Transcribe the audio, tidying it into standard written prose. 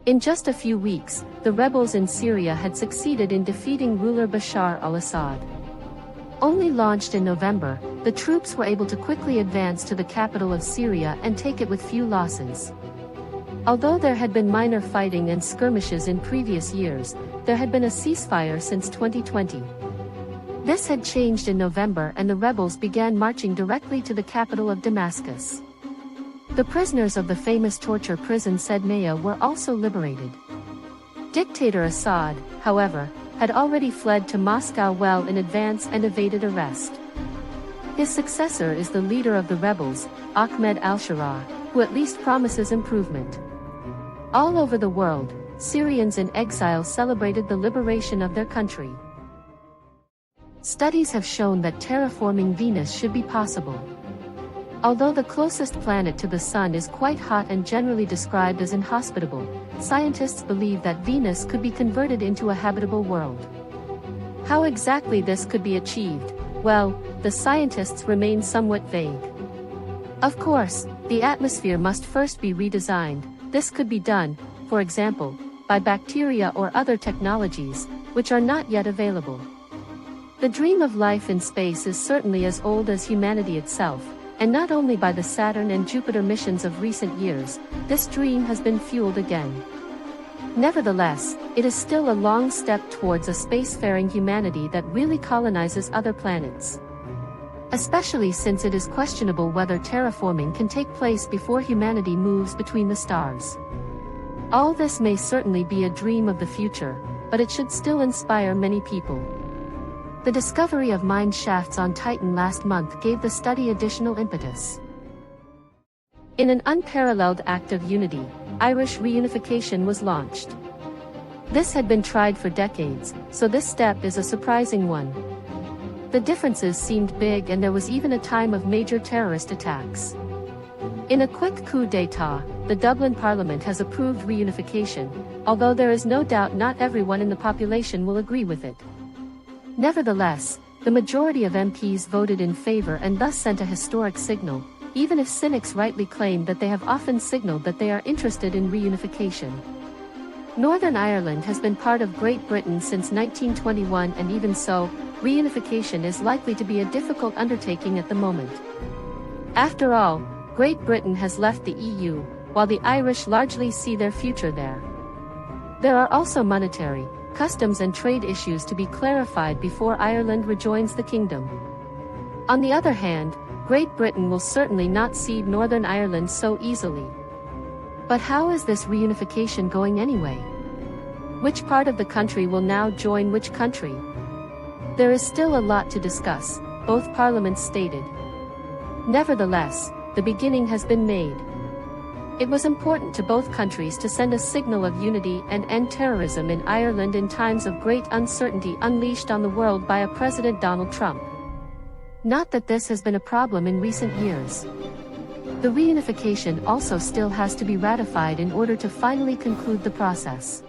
In just a few weeks, the rebels in Syria had succeeded in defeating ruler Bashar al-Assad. Only launched in November, the troops were able to quickly advance to the capital of Syria and take it with few losses. Although there had been minor fighting and skirmishes in previous years, there had been a ceasefire since 2020. This had changed in November and the rebels began marching directly to the capital of Damascus. The prisoners of the famous torture prison Sedmaya were also liberated. Dictator Assad, however, had already fled to Moscow well in advance and evaded arrest. His successor is the leader of the rebels, Ahmed al-Sharaa, who at least promises improvement. All over the world, Syrians in exile celebrated the liberation of their country. Studies have shown that terraforming Venus should be possible. Although the closest planet to the Sun is quite hot and generally described as inhospitable, scientists believe that Venus could be converted into a habitable world. How exactly this could be achieved? Well, the scientists remain somewhat vague. Of course, the atmosphere must first be redesigned. This could be done, for example, by bacteria or other technologies, which are not yet available. The dream of life in space is certainly as old as humanity itself. And not only by the Saturn and Jupiter missions of recent years, this dream has been fueled again. Nevertheless, it is still a long step towards a spacefaring humanity that really colonizes other planets. Especially since it is questionable whether terraforming can take place before humanity moves between the stars. All this may certainly be a dream of the future, but it should still inspire many people. The discovery of mine shafts on Titan last month gave the study additional impetus. In an unparalleled act of unity, Irish reunification was launched. This had been tried for decades, so this step is a surprising one. The differences seemed big and there was even a time of major terrorist attacks. In a quick coup d'état, the Dublin Parliament has approved reunification, although there is no doubt not everyone in the population will agree with it. Nevertheless, the majority of MPs voted in favor and thus sent a historic signal, even if cynics rightly claim that they have often signaled that they are interested in reunification. Northern Ireland has been part of Great Britain since 1921 and even so, reunification is likely to be a difficult undertaking at the moment. After all, Great Britain has left the EU, while the Irish largely see their future there. There are also monetary, customs and trade issues to be clarified before Ireland rejoins the kingdom. On the other hand, Great Britain will certainly not cede Northern Ireland so easily. But how is this reunification going anyway? Which part of the country will now join which country? There is still a lot to discuss, both parliaments stated. Nevertheless, the beginning has been made. It was important to both countries to send a signal of unity and end terrorism in Ireland in times of great uncertainty unleashed on the world by a President Donald Trump. Not that this has been a problem in recent years. The reunification also still has to be ratified in order to finally conclude the process.